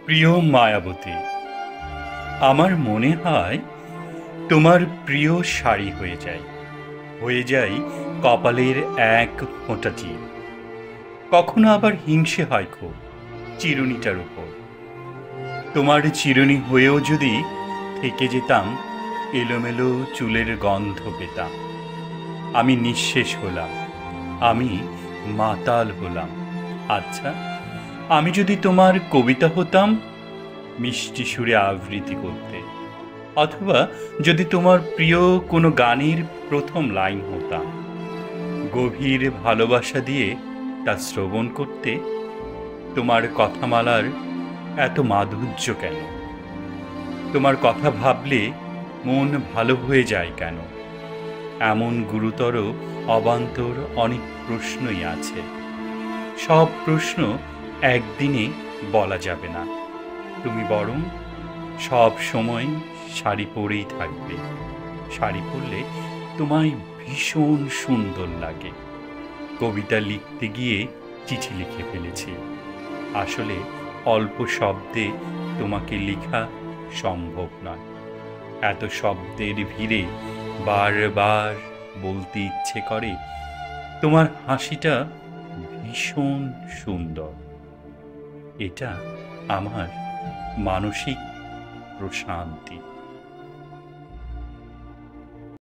প্রিয় মায়াবতী, আমার মনে হয় তোমার প্রিয় শাড়ি হয়ে যাই কপালের এক ফোঁটা টিপ। কখনো আবার হিংসে হয় খুব চিরুনিটার উপর। তোমার চিরুনি হয়েও যদি থেকে যেতাম, এলোমেলো চুলের গন্ধ পেতাম। আমি নিঃশেষ হলাম, আমি মাতাল হলাম। আচ্ছা, আমি যদি তোমার কবিতা হতাম, মিষ্টি সুরে আবৃত্তি করতে, অথবা যদি তোমার প্রিয় কোনো গানের প্রথম লাইন হতাম, গভীর ভালোবাসা দিয়ে তা শ্রবণ করতে। তোমার কথামালার এত মাধুর্য কেন? তোমার কথা ভাবলে মন ভালো হয়ে যায় কেন? এমন গুরুতর অবান্তর অনেক প্রশ্নই আছে। সব প্রশ্ন একদিনে বলা যাবে না। তুমি বরং সব সময় শাড়ি পরেই থাকবে। শাড়ি পরলে তোমায় ভীষণ সুন্দর লাগে। কবিতা লিখতে গিয়ে চিঠি লিখে ফেলেছি। আসলে অল্প শব্দে তোমাকে লেখা সম্ভব নয়। এত শব্দের ভিড়ে বারবার বলতে ইচ্ছে করে, তোমার হাসিটা ভীষণ সুন্দর। এটা আমার মানসিক প্রশান্তি।